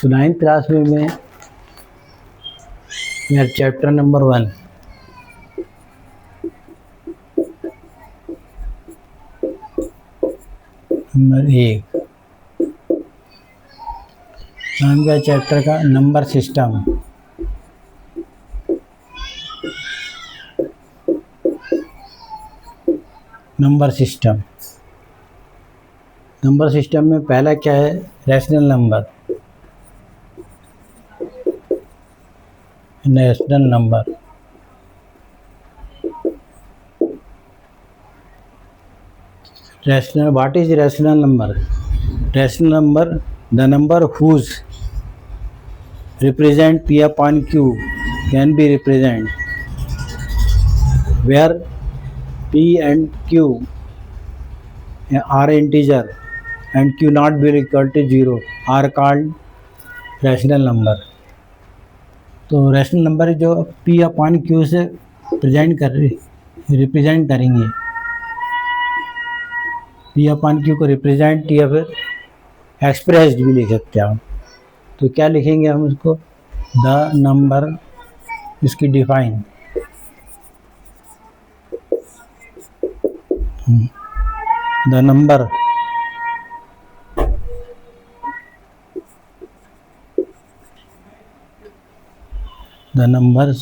तो 9th class में मैं मेरा चैप्टर नंबर 1 नंबर 1 नाम का चैप्टर का नंबर सिस्टम। नंबर सिस्टम में पहला क्या है? Rational number. Rational number what is rational number? Rational number the number whose represent p upon q can be represent where p and q are integer and q not be equal to 0 are called rational number. तो rational number जो p upon q से represent करेंगे, p upon q को represent या फिर expressed भी लिख सकते हैं आप। तो क्या लिखेंगे हम उसको? द नंबर, इसकी define the number the numbers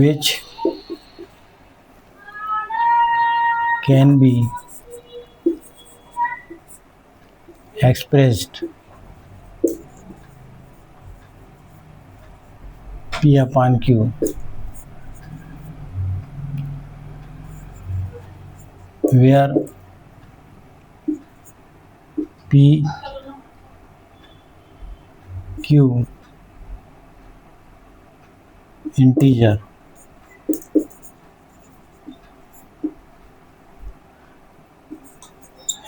which can be expressed p upon q where p q integer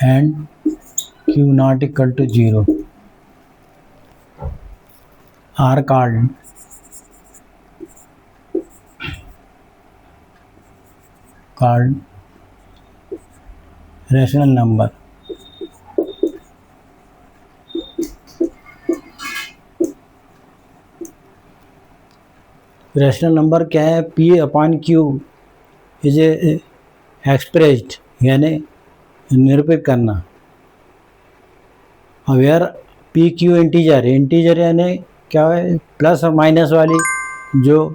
and q not equal to 0 are called rational number. Rational number क्या है? p upon q is expressed, यानी निरूपित करना। Where P Q integer यानी क्या है? Plus और minus वाली जो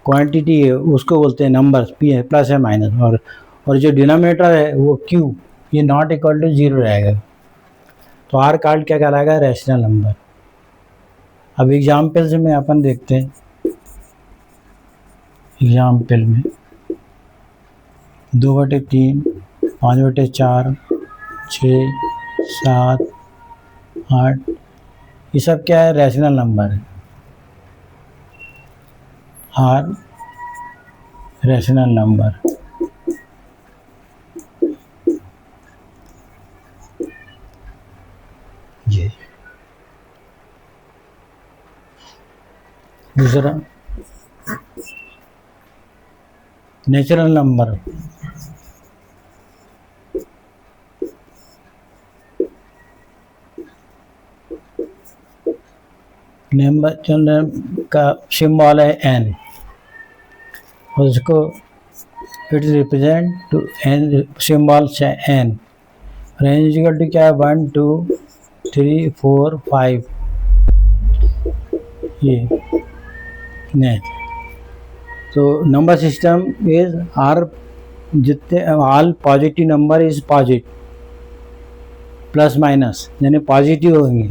क्वांटिटी है उसको बोलते हैं नंबर्स, पी है प्लस है माइनस, और जो डिनोमिनेटर है वो क्यू, ये नॉट इक्वल टू 0 रहेगा। तो आर कार्ड क्या कहलाएगा? Rational number. अब एग्जाम्पल से में अपन देखते हैं। एग्जाम्पल में 2/3, 5/4, 6, 7, 8, ये सब क्या है? रैशनल नंबर है। R rational number. ये दूसरा नेचुरल नंबर। नंबर का सिंबल है n, उसको it represent to n, symbol से n। रेंज इक्वल टू क्या है? 1 2 3 4 5, ये नहीं। तो नंबर सिस्टम इज आर जितने all positive number is positive plus minus, यानी पॉजिटिव होंगे,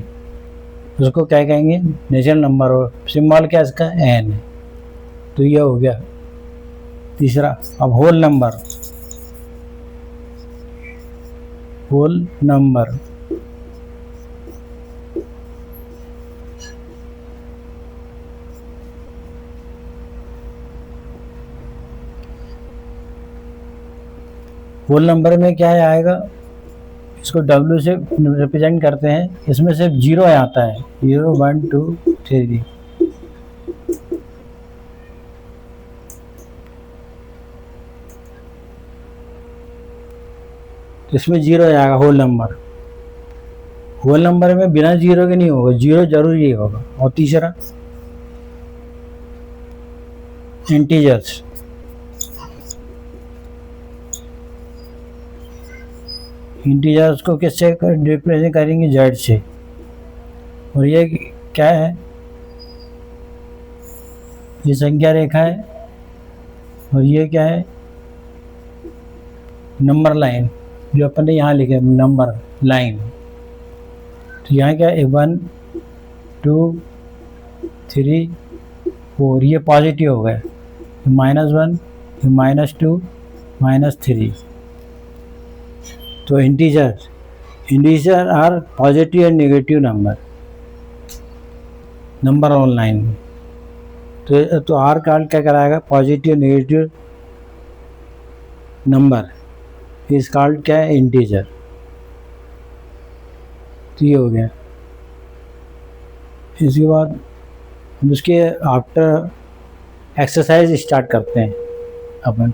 उसको क्या कहेंगे? Natural number. और सिंबल क्या इसका? एन है। तो ये हो गया तीसरा। अब whole number. Whole number whole number में क्या आएगा? इसको W से रिप्रेजेंट करते हैं। इसमें सिर्फ 0 आता है, 0 1 2 3। इसमें 0 आएगा होल नंबर। होल नंबर में बिना जीरो के नहीं होगा, जीरो जरूरी होगा। और तीसरा इंटीजर्स, इंटीजर्स को किससे रिप्रेजेंट करेंगे, जेड से। और ये क्या है, ये संख्या रेखा है, और ये क्या है, नंबर लाइन, जो अपन ने यहाँ लिखे नंबर लाइन। तो यहाँ क्या है, 1 2 3 4, ये पॉजिटिव हो गए, -1, -2, -3। तो integer are positive and negative number on line. तो आर कार्ड क्या कराएगा, पॉजिटिव नेगेटिव नंबर इस कार्ड क्या है, इंटीजर। तो ये हो गया। इसके बाद हम उसके आफ्टर एक्सरसाइज स्टार्ट करते हैं अपन।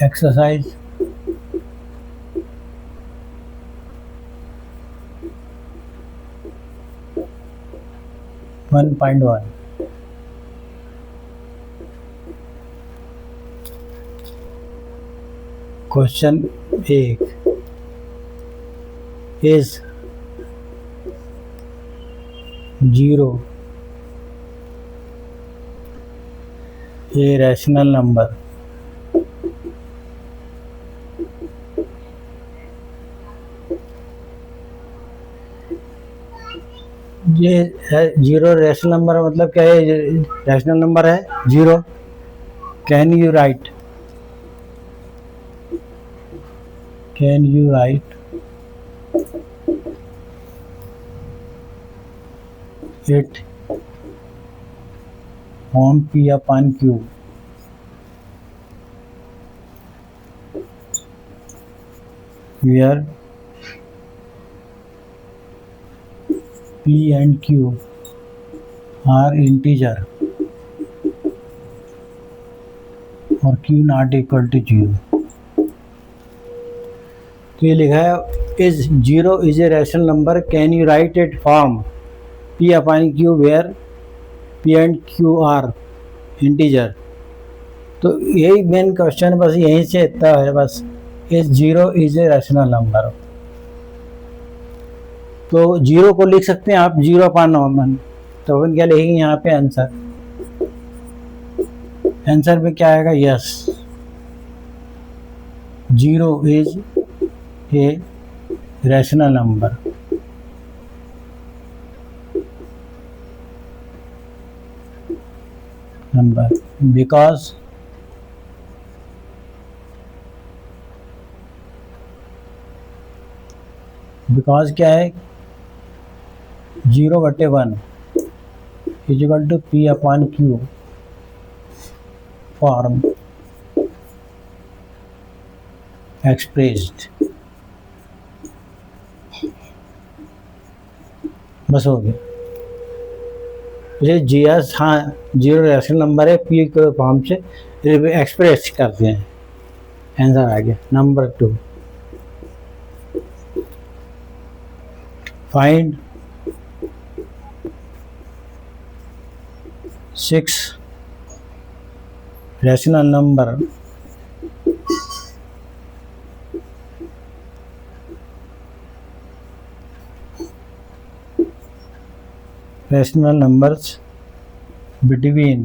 Exercise 1.1। Question 1 is 0 a rational number. ये है 0 रैशनल नंबर, मतलब क्या है, रैशनल नंबर है 0। Can you right it on P upon Q where P and Q are integer और Q not equal to 0। तो ये लिखा है is 0 is a rational number, can you right it form P upon Q where P and Q are integer। तो यही main question, बस यहीं से इतना है बस, is 0 is a rational number. तो 0 को लिख सकते हैं आप 0 अपॉन नॉर्मल। तो अपन क्या लिखेंगे यहाँ पे, आंसर में क्या आएगा, yes 0 is a rational number. Because क्या है, 0/1 is equal to P upon Q form expressed. बस हो गया। GS, हाँ 0 रैशनल नंबर है, P के फॉर्म से एक्सप्रेस करते हैं, आंसर आ गया। Number 2, find 6 rational number rational numbers between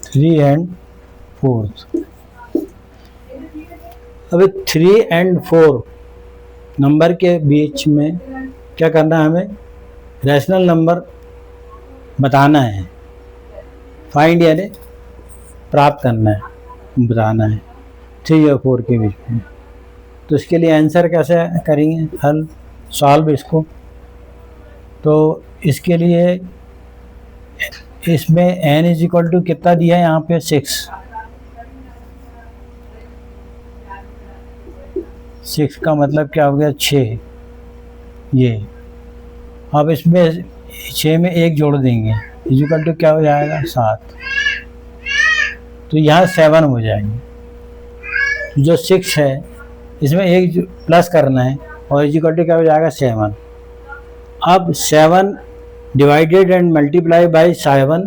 3 and 4। अभी 3 एंड 4 नंबर के बीच में क्या करना है, हमें रैशनल नंबर बताना है, फाइंड यानी प्राप्त करना है, बताना है 3 और 4 के बीच में। तो इसके लिए आंसर कैसे करेंगे, हल सॉल्व इसको। तो इसके लिए इसमें n इज इक्वल टू कितना दिया है यहाँ पे 6 का मतलब क्या हो गया 6। ये अब इसमें 6 में 1 जोड़ देंगे, इज इक्वल टू क्या हो जाएगा 7। तो यहाँ 7 हो जाएंगे। जो 6 है इसमें 1 प्लस करना है और इज इक्वल टू क्या हो जाएगा 7। अब 7 divided and multiply by 7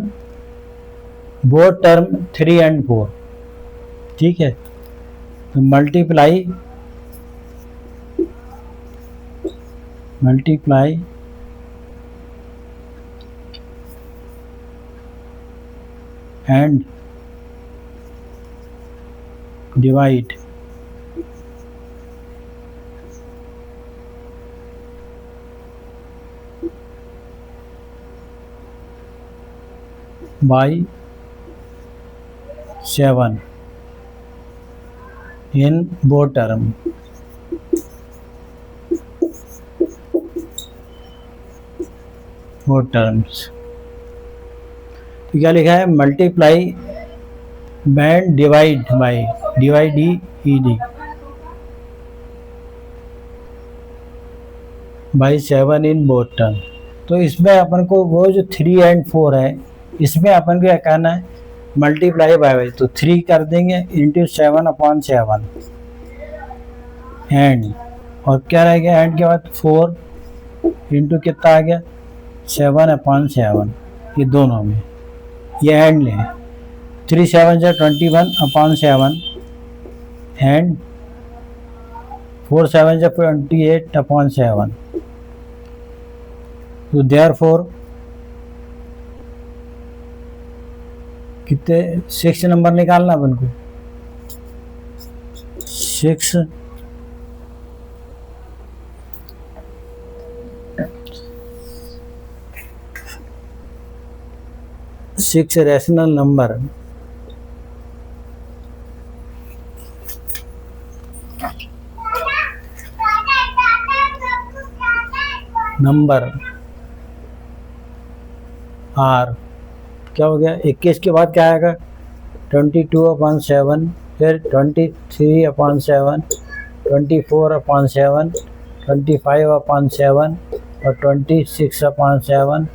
both term 3 and 4, ठीक है। तो multiply and divide by 7 in both term. Both terms तो क्या लिखा है, multiply band divide by divide E D by 7 in both term. तो इसमें अपन को वो जो 3 एंड 4 है इसमें अपन को क्या करना है, मल्टीप्लाई बाई, तो 3 कर देंगे इंटू 7/7 एंड, और क्या रह गया एंड के बाद 4 इंटू कितना आ गया 7/7, ये दोनों में ये एंड लें। 3 7 जा 21/7 एंड 4 7 जा 28/7। तो देयरफॉर कितने 6 नंबर निकालना अपन को, 6 रैशनल नंबर आर क्या हो गया, 21 के बाद क्या आएगा 22/7, फिर 23/7, 24/7, 25/7 और 26/7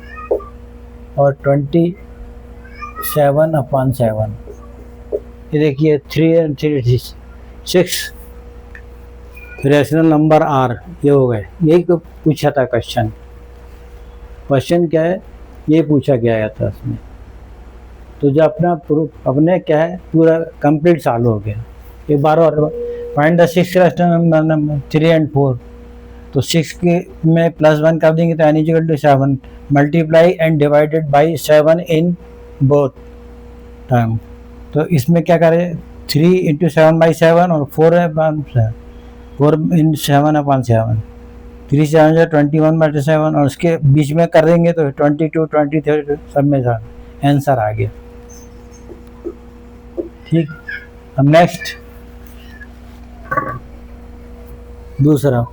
और 27/7। ये देखिए 3 and 3 6 रैशनल नंबर आर ये हो गए। यही तो पूछा था क्वेश्चन क्या है, ये पूछा गया था उसमें। तो जो अपना अपने क्या है पूरा कंप्लीट चालू हो गया। एक बार और find the 6 rational number 3 and 4। तो 6 के में +1 कर देंगे तो n equal to 7 multiply and divided by 7 in both term. तो इसमें क्या करें 3 इंटू 7/7 और 4 इन 7/7, 3 7 जा 21/7 और उसके बीच में कर देंगे तो 22 23 सब में आंसर आ गया। ठीक, अब नेक्स्ट दूसरा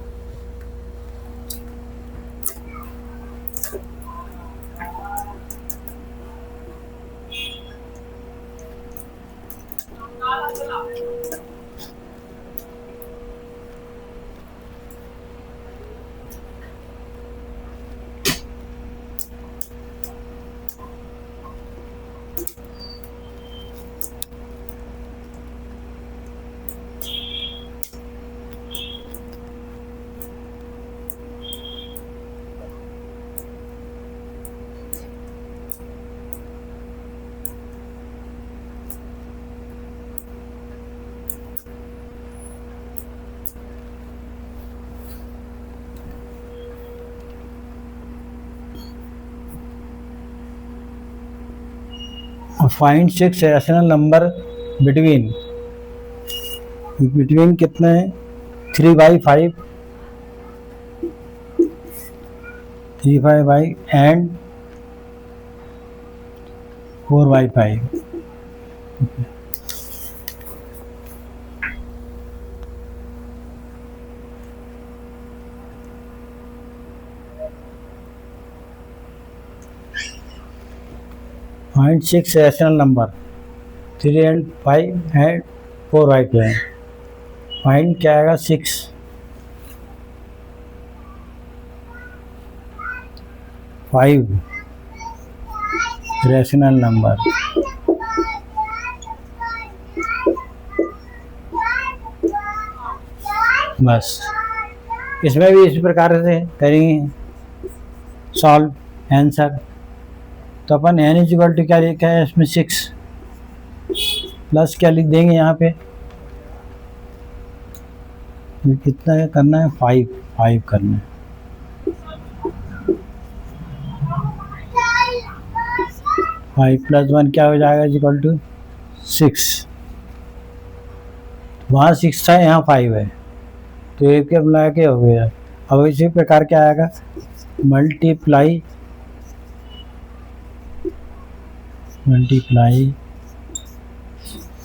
find 6 rational number between between कितना है 3/5 3/5 and 4/5 find 6 rational number 3 and 5 and 4/5 है। फाइंड क्या आएगा 6 5 रैशनल नंबर। बस इसमें भी इस प्रकार से करेंगे सॉल्व आंसर। तो अपन n इक्वल टू क्या लिखा है इसमें 6 प्लस क्या लिख देंगे यहाँ पे, कितना करना है 5 करना है। फाइव प्लस 1 क्या हो जाएगा इक्वल टू 6। वहाँ 6 था यहाँ 5 है तो एक के मिला के हो गया। अब इसी प्रकार क्या आएगा multiply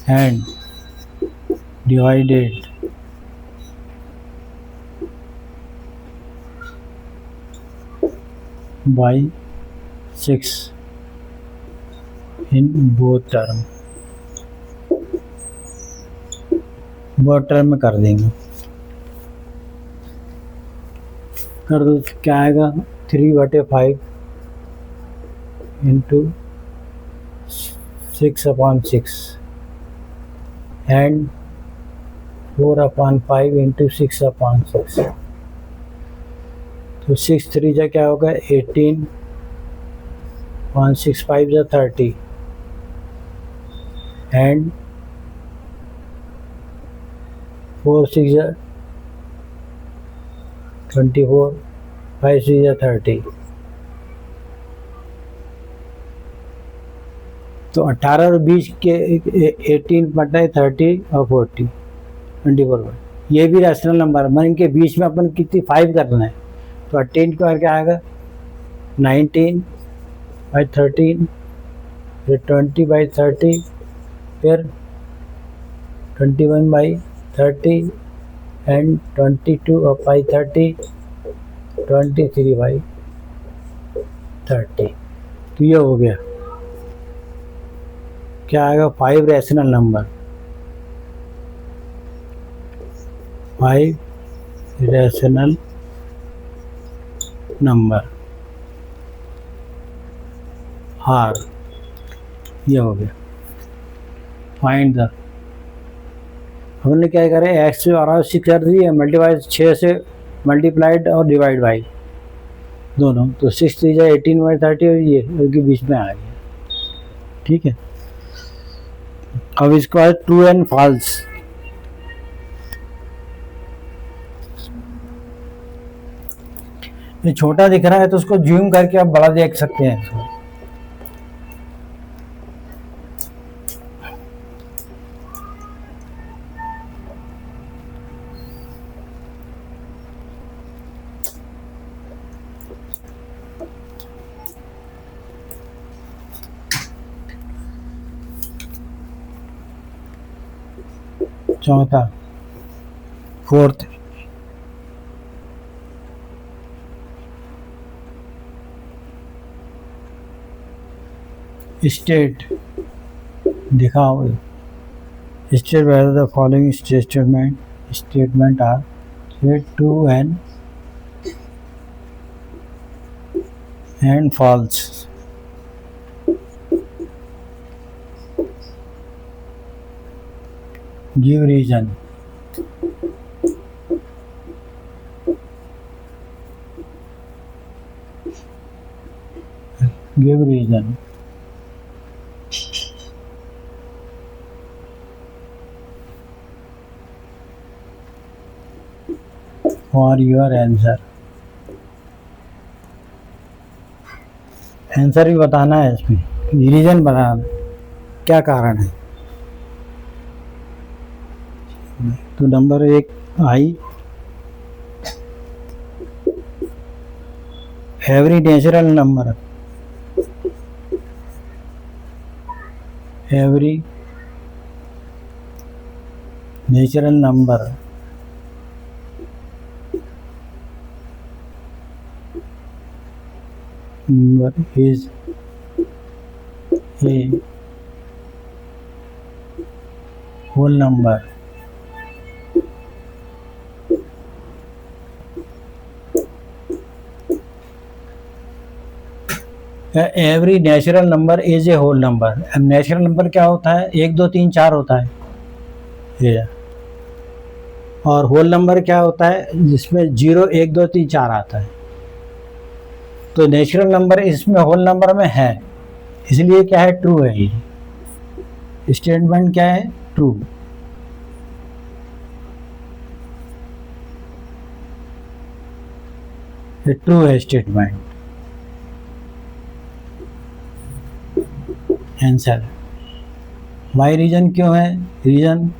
and divided by 6 in both term में कर देंगे। कर दो क्या आएगा 3/5 इंटू 6/6 एंड 4/5 इंटू 6/6। तो 6 3 जा क्या होगा 18 1 6 5 जा 30 एंड 4 6 जा 24 5 6 जा 30। तो 18 और 20 के 18/30 और 40 24। ये भी रैशनल नंबर है, इनके बीच में अपन कितनी 5 करना है। तो 18 का क्या आएगा 19/13 फिर 20/30 फिर 21/30 एंड 22/30 23/30। तो ये हो गया क्या आएगा 5 rational number 5 rational number are. ये हो गया फाइंड द। हमने क्या करें एक्स से और 6 कर दी है मल्टीप्लाई 6 से मल्टीप्लाइड और डिवाइड बाई दोनों। तो 6 3 जा 18/30 और ये के बीच में आ गया। ठीक है अब इसके बाद ट्रू एंड फॉल्स। ये छोटा दिख रहा है तो उसको जूम करके आप बड़ा देख सकते हैं इसको। चौथा 4th स्टेट दिखाओ। State whether the following statement are true and false. Give reason. Give reason. For your answer. Answer भी बताना है इसमें, रीजन बताना क्या कारण है। तो नंबर एक I, every natural number, every natural number is a whole number. Every natural number is a whole number. Natural number क्या होता है? 1 2 3 4 होता है ये। और होल नंबर क्या होता है? जिसमें 0 1 2 3 4 आता है। तो नेचुरल नंबर इसमें होल नंबर में है, इसलिए क्या है? ट्रू है। ये स्टेटमेंट क्या है? ट्रू। ये ट्रू है स्टेटमेंट। आंसर वाई रीजन क्यों है? Reason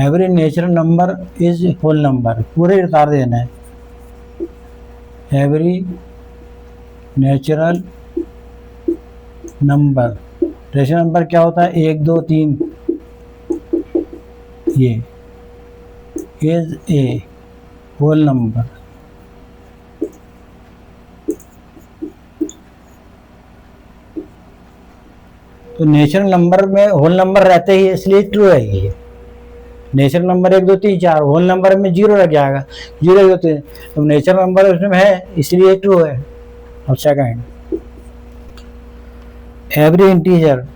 every natural number is whole number, पूरे उतार देना है। Every natural number, natural number क्या होता है? 1 2 3, ये इज ए होल नंबर। तो नेचुरल नंबर में होल नंबर रहते ही, इसलिए ट्रू है ये। नेचुरल नंबर 1 2 3 4, होल नंबर में 0 लग जाएगा, 0 1 2 3, तो नेचुरल नंबर उसमें है, इसलिए ट्रू है। अब second, every integer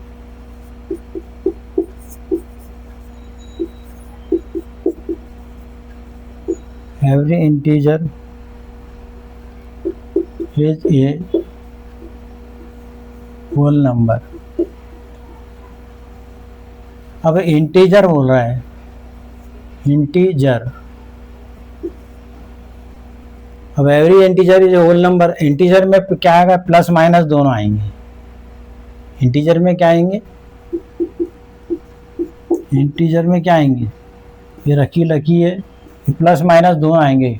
is a whole number. अब इंटीजर बोल रहा है, इंटीजर। अब every integer is whole number. Integer में क्या आएगा? प्लस माइनस दोनों आएंगे। इंटीजर में क्या आएंगे? इंटीजर में क्या आएंगे? ये रखी लकी है, प्लस माइनस दोनों आएंगे।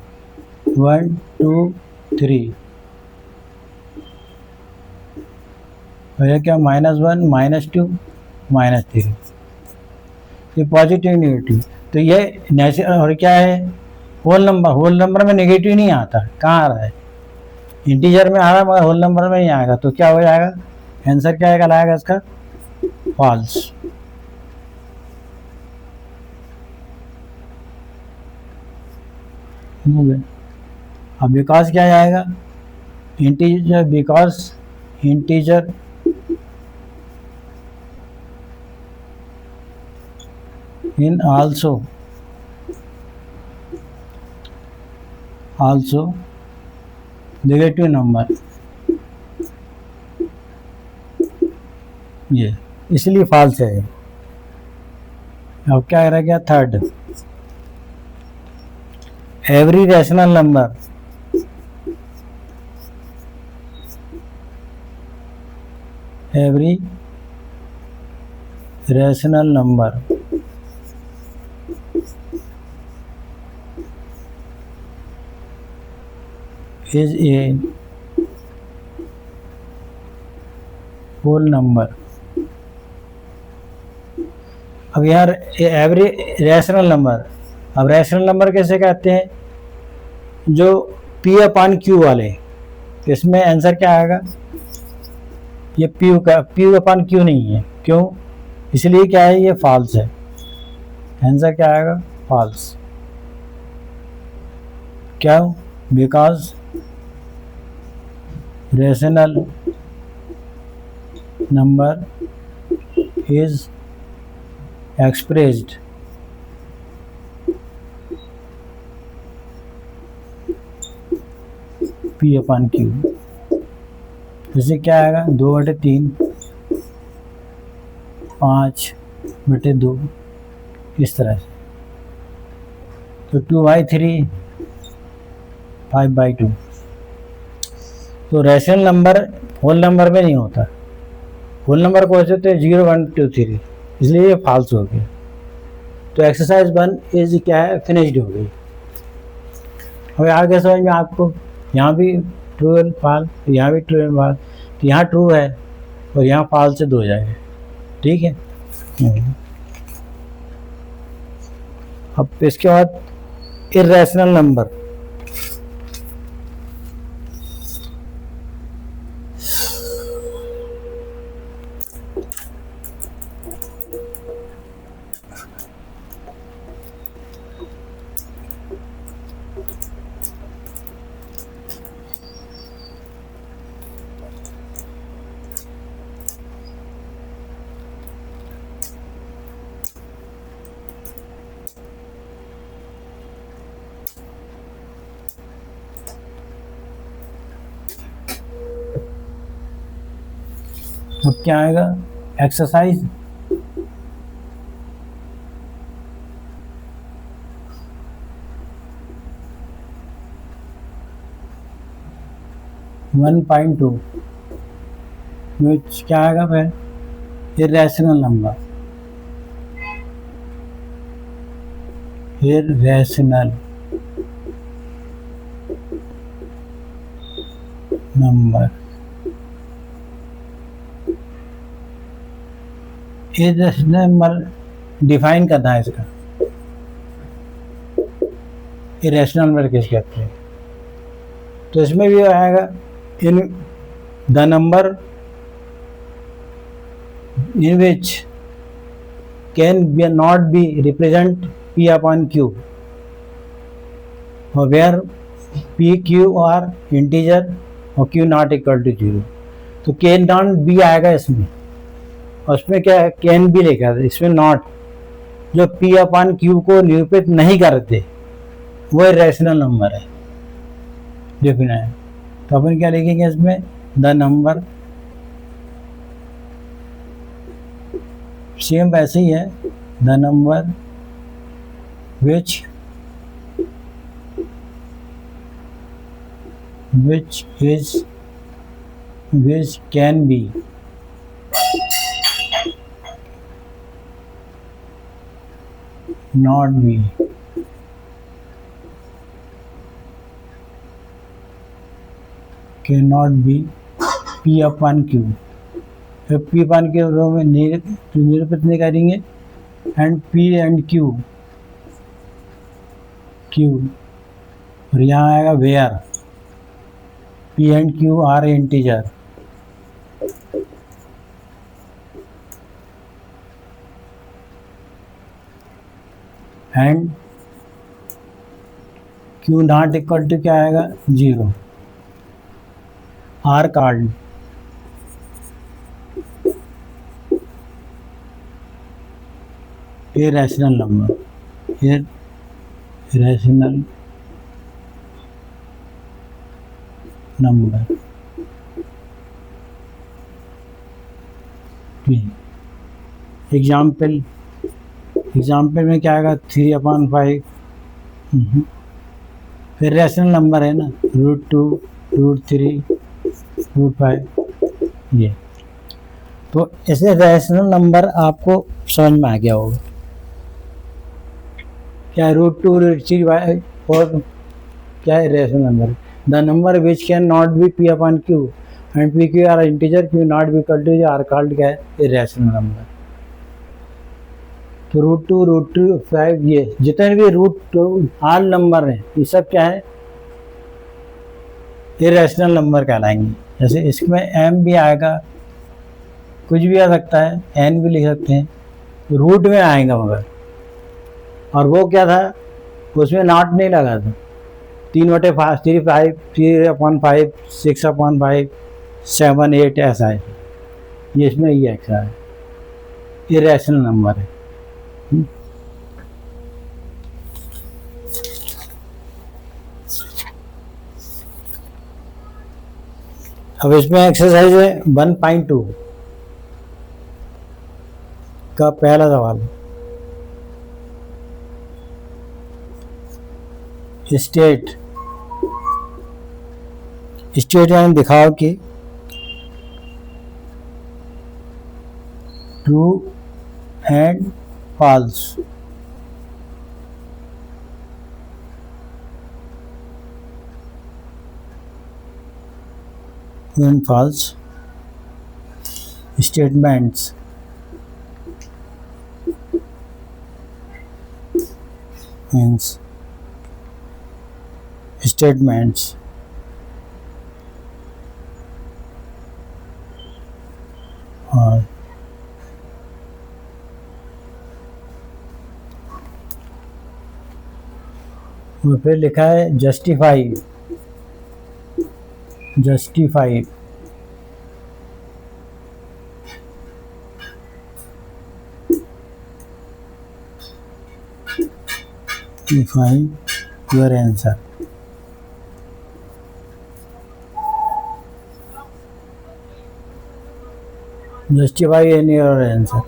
1 2 3, भैया क्या? -1 -2 -3, ये पॉजिटिव नेगेटिव। तो ये नेचुरल। और क्या है? Whole number. होल नंबर में नेगेटिव नहीं आता, कहाँ आ रहा है? इंटीजर में आ रहा है, मगर होल नंबर में नहीं आएगा। तो क्या हो जाएगा? आंसर क्या कहलाएगा इसका? फॉल्स। अब बिकॉज क्या जाएगा? Integer, because integer in also negative number, ये इसलिए फॉल्स है। अब क्या रह गया? Third, every rational number, every rational number is a whole number। अब यार एवरी रैशनल नंबर, अब रैशनल नंबर कैसे कहते हैं? जो P अपॉन Q वाले, इसमें आंसर क्या आएगा? ये P अपॉन Q नहीं है। क्यों? इसलिए क्या है? ये फॉल्स है। आंसर क्या आएगा? फॉल्स। क्यों? Because rational number is expressed P upon Q। जैसे क्या आएगा? 2/3, 5/2, इस तरह से। तो 2/3, 5/2। तो रैशनल नंबर होल नंबर में नहीं होता, होल नंबर कौन से होते हैं? 0 1 2 3, इसलिए ये फॉल्स हो गया। तो एक्सरसाइज 1 इज क्या है, फिनिश्ड हो गई। अब आगे समझ में आपको, यहाँ भी ट्रू एंड फॉल्स, यहाँ भी ट्रू एंड फॉल्स, तो यहाँ ट्रू है और यहाँ फॉल्स से 2 हो जाएगा। ठीक है। अब इसके बाद इर्रेशनल नंबर। अब क्या आएगा, एक्सरसाइज 1.2 में क्या आएगा फिर, irrational number, irrational number. Irrational number define करना है इसका, इरेशनल नंबर किस कहते हैं। तो इसमें भी आएगा, in the number in which can be not be represent p upon q, और where p q are integer और q नॉट इक्वल टू 0। तो कैन नॉट बी आएगा इसमें, और उसमें क्या है, कैन बी लिखा था, इसमें नॉट, जो p अपॉन q को निरूपित नहीं करते वो इरेशनल नंबर है, देखना है। तो अपन क्या लिखेंगे इसमें, द नंबर, सेम वैसे ही है, the number which can be not B can not be p upon q, फिर p अपॉन q रो में निरूपित नहीं करेंगे, एंड p एंड q, और यहाँ आएगा where p and q are integer, and q not equal to क्या आएगा, 0, are called. Irrational number, irrational number. Example में क्या आएगा, 3/5, फिर रेशनल नंबर है ना, √2, √3, √5, ये। तो ऐसे रेशनल नंबर आपको समझ में आ गया होगा, क्या √2, √3 और क्या है rational number. The number which can not be p upon q and p q are integer, q not be equal to are called क्या है, इरेशनल नंबर। तो √2, √2, 5, ये जितने भी √2 आल नंबर हैं, ये सब क्या है, इरेशनल नंबर कहलाएंगे। जैसे इसमें m भी आएगा, कुछ भी आ सकता है, n भी लिख सकते हैं, रूट में आएगा मगर, और वो क्या था, उसमें नॉट नहीं लगा था, 3/5, 3/5, 6/5, 7, 8 ऐसा है, ये इसमें ये ऐसा है, इरेशनल नंबर है। अब इसमें एक्सरसाइज है 1.2 का पहला सवाल, स्टेट यानी दिखाओ कि true and false. True and false statements means statements और फिर लिखा है justify. Justify define your answer। justify in your answer।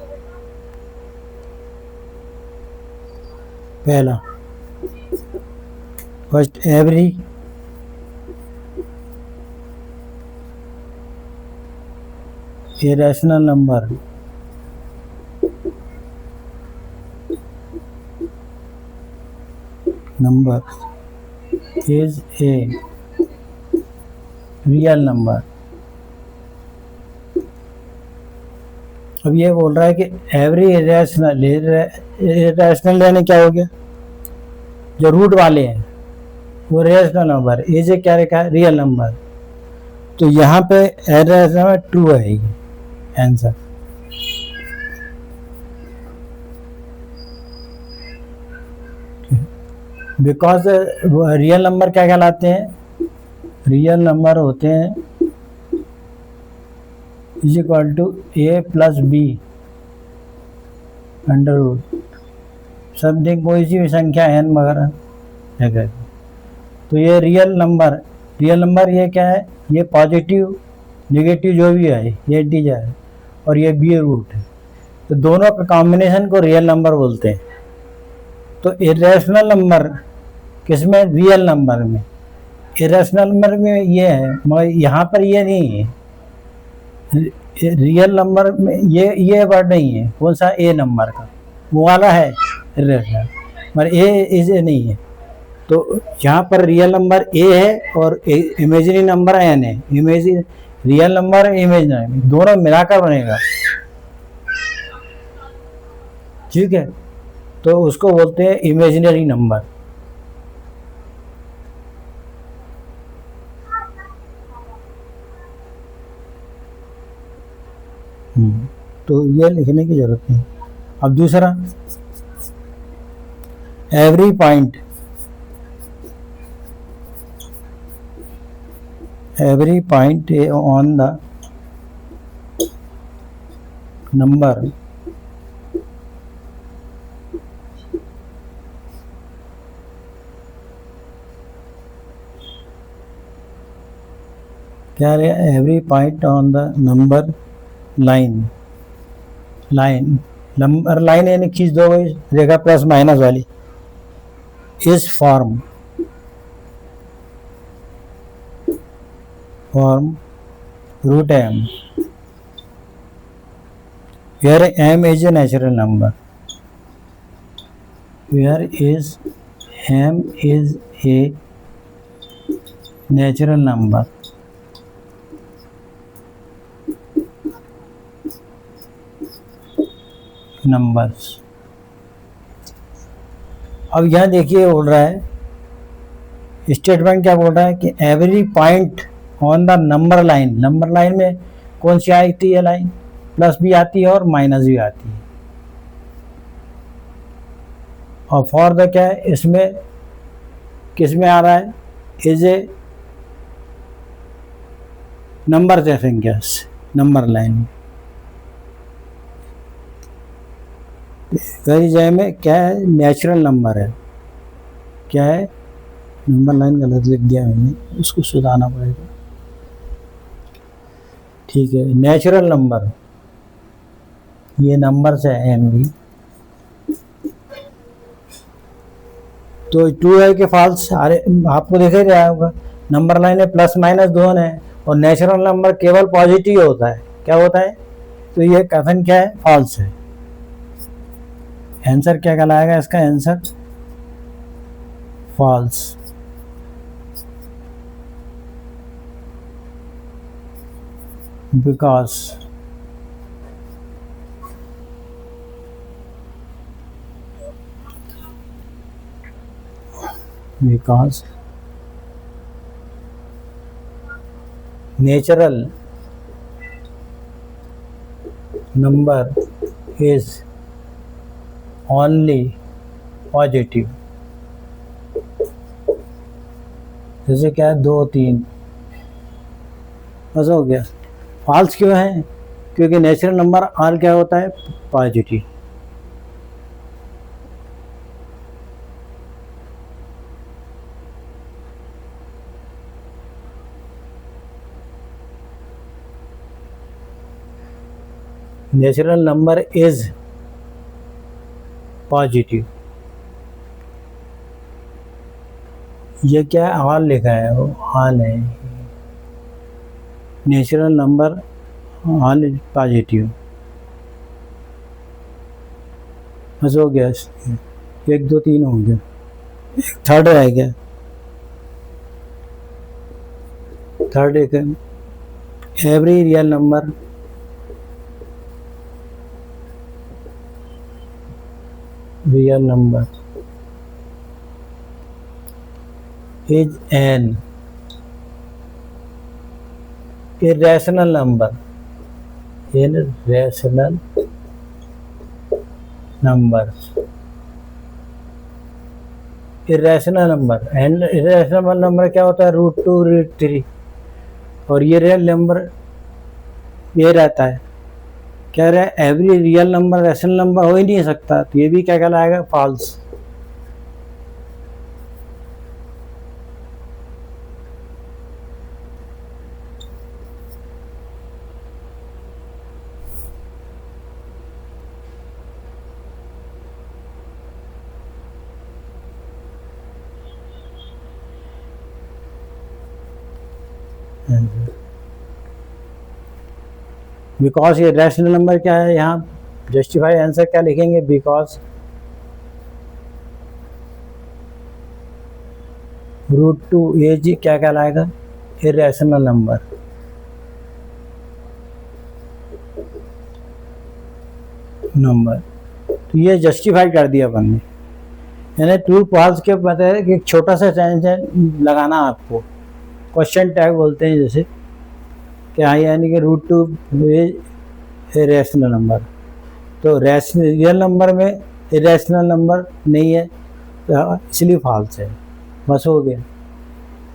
पहला, first every irrational number is a real number। अब ये बोल रहा है कि एवरी इरेशनल, इरेशनल यानी क्या हो गया, जो रूट वाले हैं वो इरेशनल नंबर, इज ए क्या लिखा है, रियल नंबर। तो यहाँ पे इरेशनल ट्रू है ये आंसर। बिकॉज रियल नंबर क्या कहलाते हैं, रियल नंबर होते हैं is equal to a plus b under root something, कोई सी भी संख्या एन वगैरह है। तो ये रियल नंबर ये क्या है, ये पॉजिटिव नेगेटिव जो भी है ये इंटीजर है और ये बी रूट है। तो दोनों के कॉम्बिनेशन को रियल नंबर बोलते हैं। तो इरेशनल नंबर किसमें, रियल नंबर में। इरेशनल नंबर में ये है मगर यहाँ पर ये नहीं है, रियल नंबर में ये वर्ड नहीं है। कौन सा, ए नंबर का वो वाला है इरेशनल, मगर ए इज नहीं है। तो यहाँ पर रियल नंबर ए है और इमेजिनरी नंबर एन है। रियल नंबर इमेजिनरी दोनों मिलाकर बनेगा, ठीक है। तो उसको बोलते हैं इमेजिनरी नंबर। तो ये लिखने की जरूरत नहीं। अब दूसरा, every point on the number क्या है, every point on the number line number line यानी खींच दो गई रेखा प्लस माइनस वाली, इस form root m, where m is a natural number, where is m is a natural number. Numbers. अब यहाँ देखिए बोल रहा है, स्टेटमेंट क्या बोल रहा है कि every point on the number line में कौन सी आती है लाइन, प्लस भी आती है और माइनस भी आती है। और फॉर द क्या है, इसमें किस में आ रहा है, इज ए नंबर से संख्या नंबर लाइन वेरी जय में क्या है, नेचुरल नंबर है। क्या है, नंबर लाइन गलत लिख दिया मैंने, उसको सुधारना पड़ेगा, ठीक है। नेचुरल नंबर, ये नंबर से है एम भी। तो ट्रू है कि फॉल्स, अरे आपको देखा ही रहा होगा, नंबर लाइन में प्लस माइनस दोनों है और नेचुरल नंबर केवल पॉजिटिव होता है। क्या होता है, तो ये कथन क्या है? फॉल्स है। आंसर क्या कहलाएगा इसका? Answer false. Because natural number is only positive. जैसे क्या है? 2 3 बस हो गया। फॉल्स क्यों है? क्योंकि नेचुरल नंबर आल क्या होता है? Positive. Natural number is positive. ये क्या है? ऑल लिखा है, वो ऑल है। Natural number all is positive. बस हो गया। 1 2 3 हो गया। थर्ड रह गया। थर्ड एक every real number is an irrational number. Irrational number and irrational number क्या होता है? √2 √3। और ये रियल नंबर ये रहता है। कह रहा है every real number rational number हो ही नहीं सकता, तो ये भी क्या कहलाएगा? फॉल्स। बिकॉज ये रैशनल नंबर क्या है? यहाँ जस्टिफाई आंसर क्या लिखेंगे? बिकॉज √2 ये जी क्या कहलाएगा? Irrational number. तो ये जस्टिफाई कर दिया अपन ने। यानी ट्रू फॉल्स के पता है कि एक छोटा सा सेंटेंस लगाना आपको, क्वेश्चन टैग बोलते हैं जैसे कि हाँ, यानी कि √2 इरेशनल नंबर। तो रियल नंबर में इरेशनल नंबर नहीं है, तो इसलिए फॉल्स है। बस हो गया।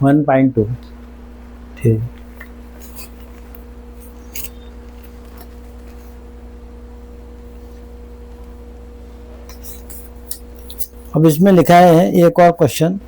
1.2 ठीक। अब इसमें लिखा है एक और question.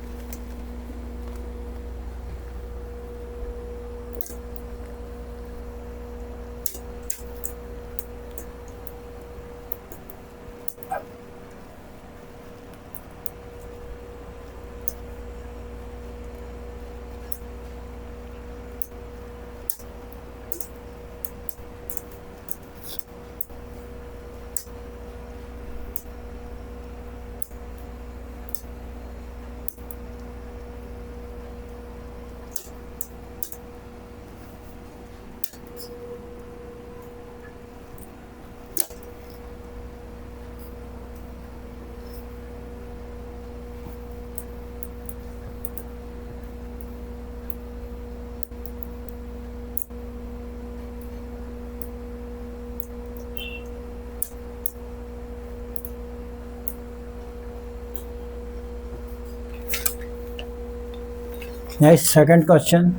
Next, second question.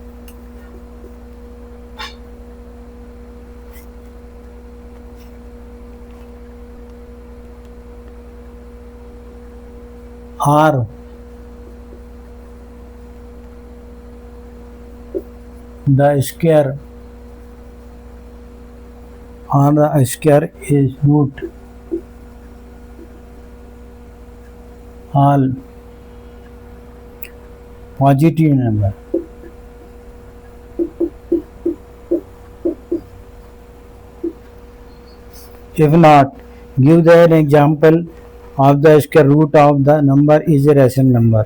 R the square is root all positive number. If not, give the an example of the square root of the number is a rational number.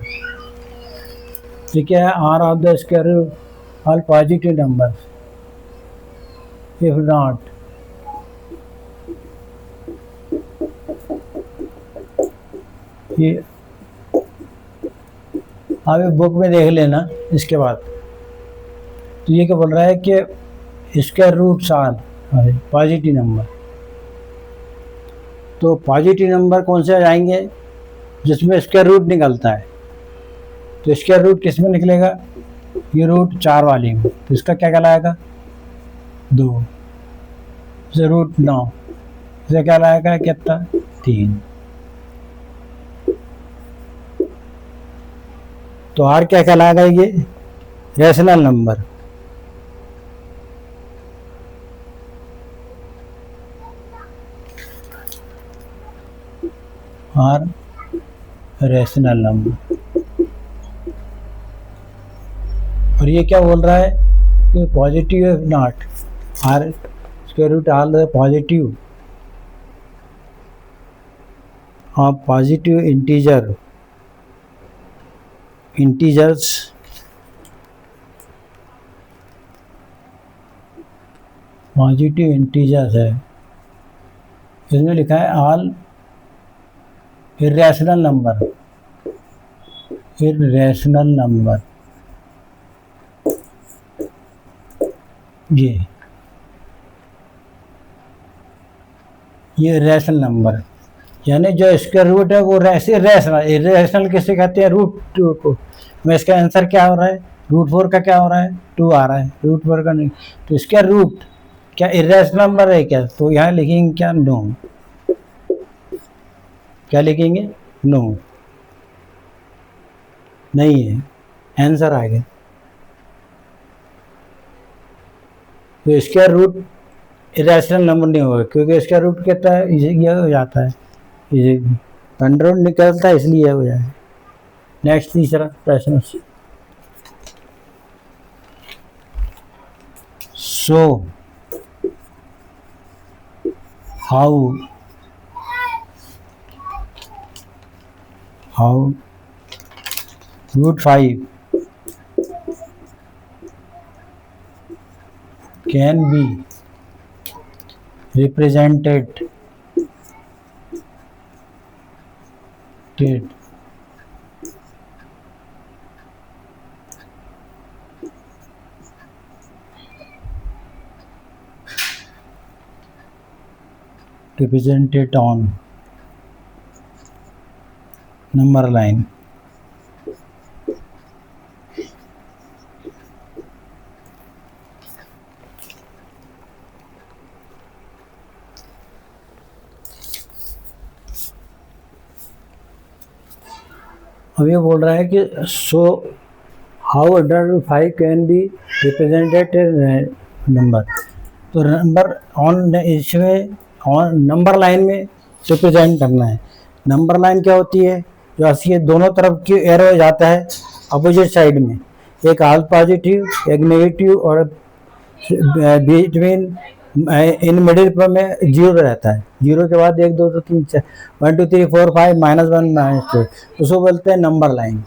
ठीक है, r of the square root all positive numbers. If not, ये आप book में देख लेना इसके बाद। तो ये क्या बोल रहा है कि स्क्वायर रूट साल पॉजिटिव नंबर। तो पॉजिटिव नंबर कौन से आ जाएंगे? जिसमें स्क्वायर रूट निकलता है। तो स्क्वायर रूट किस में निकलेगा? ये रूट 4 वाली में। तो इसका क्या कहलाएगा? 2। इसे रूट 9, इसे क्या लाएगा? कितना? 3। तो आर क्या कहलाएगा? ये rational number. R rational number. और ये क्या बोल रहा है कि पॉजिटिव है not R square root all positive और पॉजिटिव इंटीजर्स पॉजिटिव इंटीजर्स है। इसमें लिखा है all irrational number. Irrational number ये रैशनल नंबर, यानी जो स्क्वायर रूट है वो रैशनल किसे कहते हैं? रूट 2 को। मैं इसका आंसर क्या हो रहा है? रूट 4 का क्या हो रहा है? 2 आ रहा है। रूट 4 का नहीं। तो इसका रूट क्या इर्रेशनल नंबर है क्या? तो यहाँ लिखेंगे क्या? नो। क्या लिखेंगे? नो, नहीं है। आंसर आ गया। तो इसका रूट इरेशनल नंबर नहीं होगा, क्योंकि इसका रूट कितना है? ये हो जाता है, ये अंडर रूट निकलता है, इसलिए हो जाए। नेक्स्ट तीसरा प्रश्न। So how root 5 can be represented on number line. अब ये बोल रहा है कि so how under 5 can be represented number. तो नंबर ऑन इसमें ऑन नंबर लाइन में रिप्रेजेंट करना है। नंबर लाइन क्या होती है? जो ऐसी दोनों तरफ की एरो जाता है अपोजिट साइड में, एक ऑल पॉजिटिव एक नेगेटिव, और बिटवीन इन मिडिल पर में 0 रहता है। 0 के बाद 1 2 3 4 1 2 3 4 5 -1 -2, उसको बोलते हैं नंबर लाइन।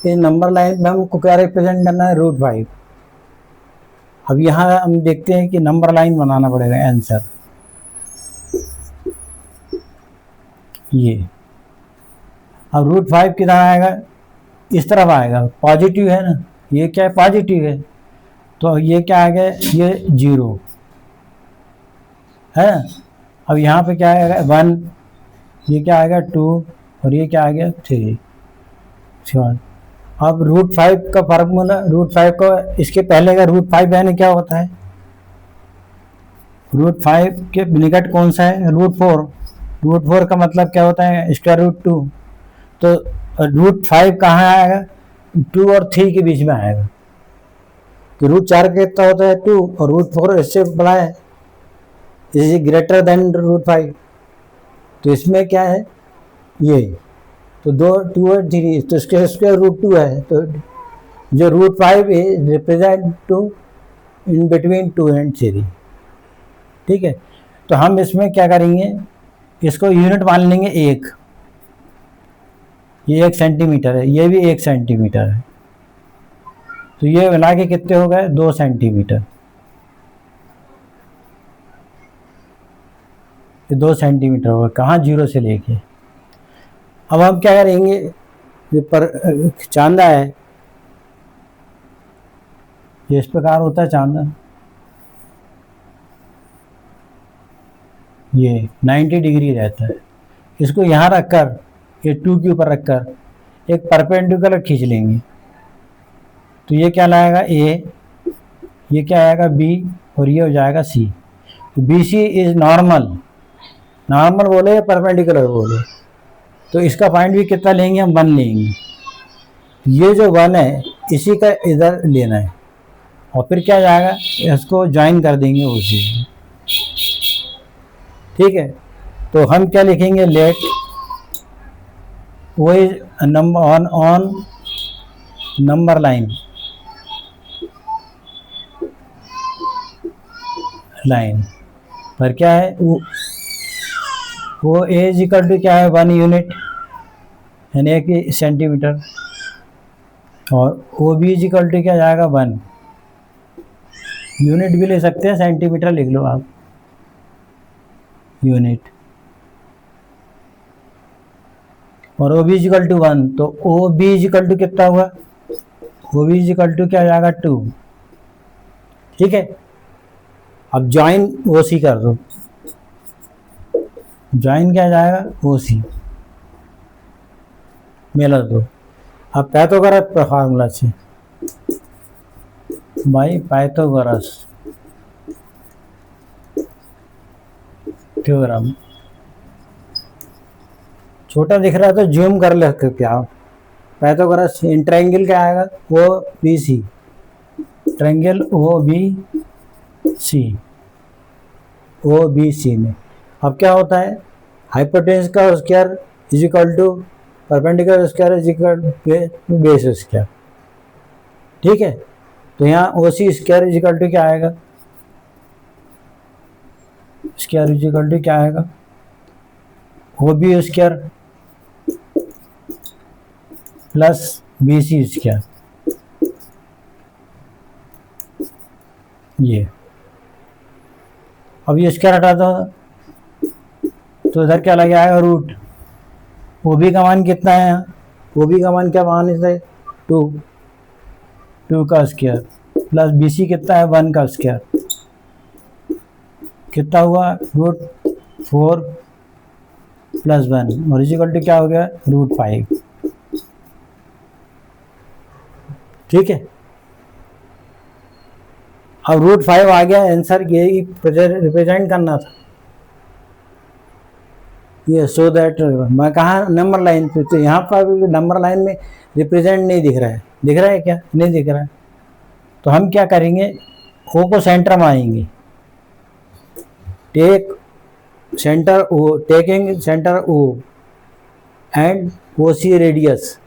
इस नंबर लाइन में हमको क्या रिप्रेजेंट करना है? रूट 5। अब यहाँ हम देखते हैं कि नंबर लाइन बनाना पड़ेगा। आंसर ये। अब रूट 5 किधर आएगा? इस तरफ आएगा, पॉजिटिव है ना, ये क्या है? पॉजिटिव है। तो ये क्या आ गया? ये 0 है। अब यहाँ पे क्या आएगा? 1, ये क्या आएगा? 2, और ये क्या आ गया? 3 7। अब रूट 5 का फार्मूला, रूट 5 का इसके पहले का रूट 5 यानी क्या होता है? रूट 5 के निकट कौन सा है? रूट 4। रूट 4 का मतलब क्या होता है? Square root 2। तो रूट 5 कहाँ आएगा? 2 और 3 के बीच में आएगा। तो रूट 4 का कितना होता है? 2, और रूट 4 इससे बड़ा है, इज ग्रेटर देन रूट 5। तो इसमें क्या है? ये तो 2 और 3, तो इसके स्क्वायर रूट 2 है। तो जो root 5 represent 2 in between 2 and 3। ठीक है। तो हम इसमें क्या करेंगे, इसको यूनिट मान लेंगे 1, ये 1 सेंटीमीटर है, ये भी 1 सेंटीमीटर है, तो ये मिला के कितने हो गए, 2 सेंटीमीटर, ये 2 सेंटीमीटर होगा, कहाँ 0 से लेके। अब हम क्या करेंगे, ये पर चांदा है, ये इस प्रकार होता है चांदा, ये 90 डिग्री रहता है। इसको यहाँ रखकर, ये 2 के ऊपर रखकर एक परपेंडिकुलर खींच लेंगे, तो ये क्या लाएगा ए, ये क्या आएगा बी, और ये हो जाएगा सी। तो B C is normal, normal बोले या परपेंडिकुलर बोले, तो इसका पॉइंट भी कितना लेंगे हम, 1 लेंगे। ये जो 1 है इसी का इधर लेना है, और फिर क्या जाएगा, इसको ज्वाइन कर देंगे उसी से, ठीक है। तो हम क्या लिखेंगे, लेट वो is number on number line पर क्या है, वो ए इज इक्वल टू क्या है, 1 यूनिट यानी 1 सेंटीमीटर, और O B is equal to क्या जाएगा, 1 यूनिट भी ले सकते हैं, सेंटीमीटर लिख लो आप, यूनिट, और O B is equal to 1, तो O B is equal to कितना हुआ, O B is equal to क्या जाएगा, 2, ठीक है। अब ज्वाइन ओ सी कर दो, ज्वाइन क्या जाएगा, ओ सी मेला दो। अब पाइथागोरस फार्मूला से, बाई पाइथागोरस थ्योरम, छोटा दिख रहा है तो जूम कर ले सकते आप। पाइथागोरस इन ट्रायंगल क्या आएगा, O B C, triangle O B C, O B C में अब क्या होता है, हाइपोटेन्यूज का square is equal to perpendicular square is equal to base square, ठीक है। तो यहाँ O C square is equal to क्या आएगा, स्क्वायर इज इक्वल टू क्या आएगा, O B square plus B C square, ये अब ये स्क्वायर हटा दो तो इधर क्या लग आएगा, रूट, ओ बी का मान कितना है, ओ बी का मान क्या मान है, 2 का स्क्वायर प्लस बी सी कितना है, 1 का स्क्वायर, कितना हुआ, √4 प्लस 1 और इक्वल टू क्या हो गया, √5, ठीक है। अब √5 आ गया आंसर, यही रिप्रेजेंट करना था ये, सो दैट मैं कहा नंबर लाइन पे, तो यहाँ पर नंबर लाइन में रिप्रेजेंट नहीं दिख रहा है, दिख रहा है क्या, नहीं दिख रहा है। तो हम क्या करेंगे, ओ को सेंटर में आएंगे, take centre O, taking centre O and O C radius,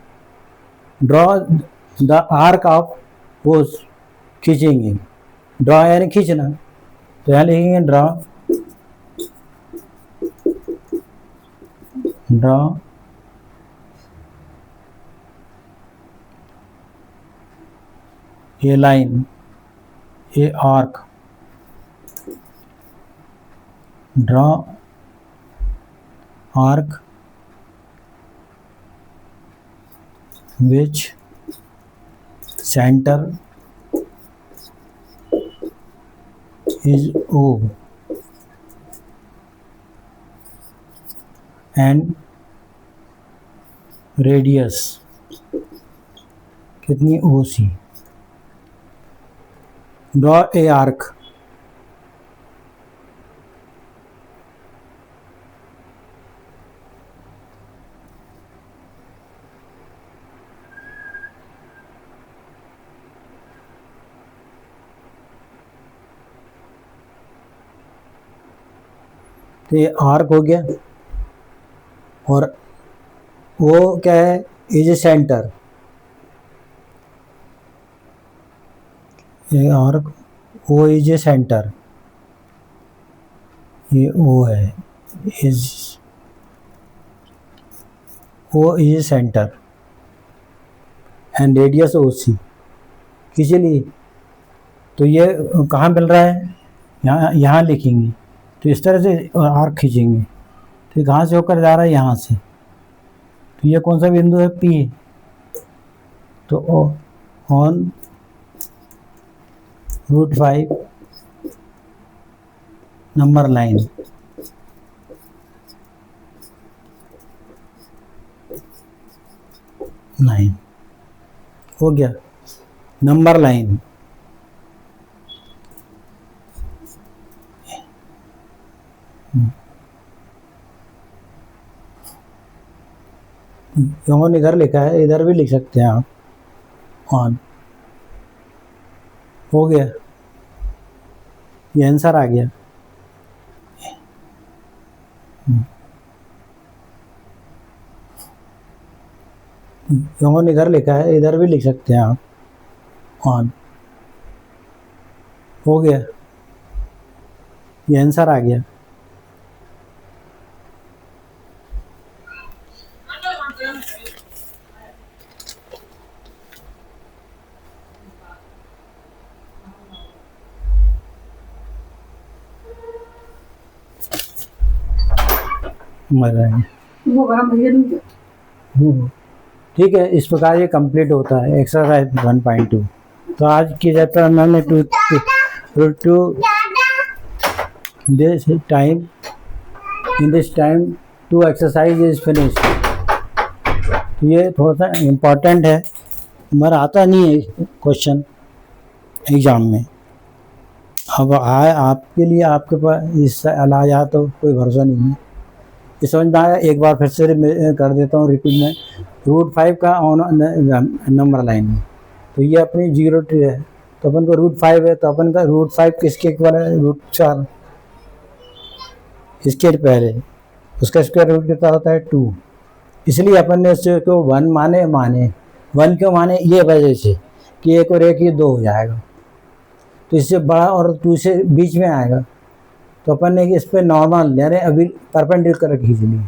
draw the arc of O, खींचेंगे, ड्रॉ यानी खींचना, तो यहाँ लिखेंगे draw a line, a arc, draw arc which center is O and radius कितनी, OC, ड्रॉ ए आर्क, तो ये arc हो गया, और वो क्या है, इज ए सेंटर, ये arc O is a centre, ये ओ है, is O is centre and radius O C, खींच लिए। तो ये कहाँ मिल रहा है, यहाँ यहाँ लिखेंगे, तो इस तरह से आर्क खींचेंगे, तो ये कहाँ से होकर जा रहा है, यहाँ से। तो ये कौन सा बिंदु है, पी। तो ऑन √5 नंबर लाइन, हो गया नंबर लाइन। ऑन इधर लिखा है, इधर भी लिख सकते हैं आप, ऑन। हो गया, ये आंसर आ गया। ऑन इधर लिखा है, इधर भी लिख सकते हैं आप, ऑन। हो गया, ये आंसर आ गया। मजा है, ठीक है। इस प्रकार ये कंप्लीट होता है एक्सरसाइज 1.2। तो आज की चैप्टर हमने to this time, in this time 2 exercise is finish. ये थोड़ा सा इम्पोर्टेंट है, मगर आता नहीं है क्वेश्चन एग्जाम में। अब आए आपके लिए, आपके पास इससे आ जाए तो कोई भरोसा नहीं है। ये समझ में आया, एक बार फिर से कर देता हूँ रिपीट में। √5 का ऑन नंबर लाइन है, तो ये अपनी 0 2 है, तो अपन को √5 है, तो अपन का √5 किसके इक्वल है, √4। इसके पहले उसका स्क्वायर रूट कितना होता है, 2। इसलिए अपन ने इससे को 1 माने 1 क्यों माने, ये वजह से कि 1 और 1 ये 2 हो जाएगा, तो इससे बड़ा और 2 से बीच में आएगा। तो अपन ने इस पर नॉर्मल यानी अभी परपेंडिकुलर खींच ली।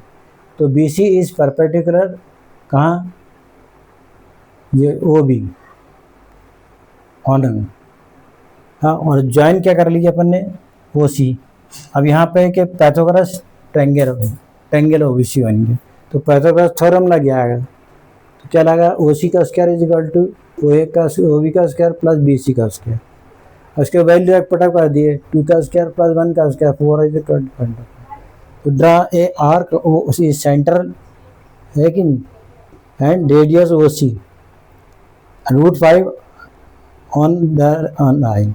तो BC इज परपेंडिकुलर कहाँ, ये OB ऑन में। हाँ, और ज्वाइन क्या कर लिया अपन ने, OC। अब यहाँ पे कि पाइथागोरस ट्रायंगल OBC बन गया, तो पाइथागोरस थ्योरम लग जाएगा। तो क्या लगा, OC का square is equal to OA का OB का स्क्वायर प्लस BC का स्क्वायर। उसके वैल्यू एक पटक कर दिए, 2 का स्क्वायर प्लस 1 का स्क्वायर, 4 इज इक्वल टू 20। तो ड्रा ए आर्क उसी सेंटर है कि नहीं, and radius OC, √5 on the line.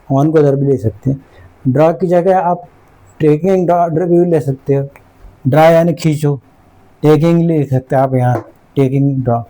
On को इधर भी ले सकते हैं, ड्रा की जगह आप टेकिंग ड्रा भी ले सकते हो। ड्रा यानी खींचो, टेकिंग ले सकते हैं आप यहाँ, टेकिंग ड्रा।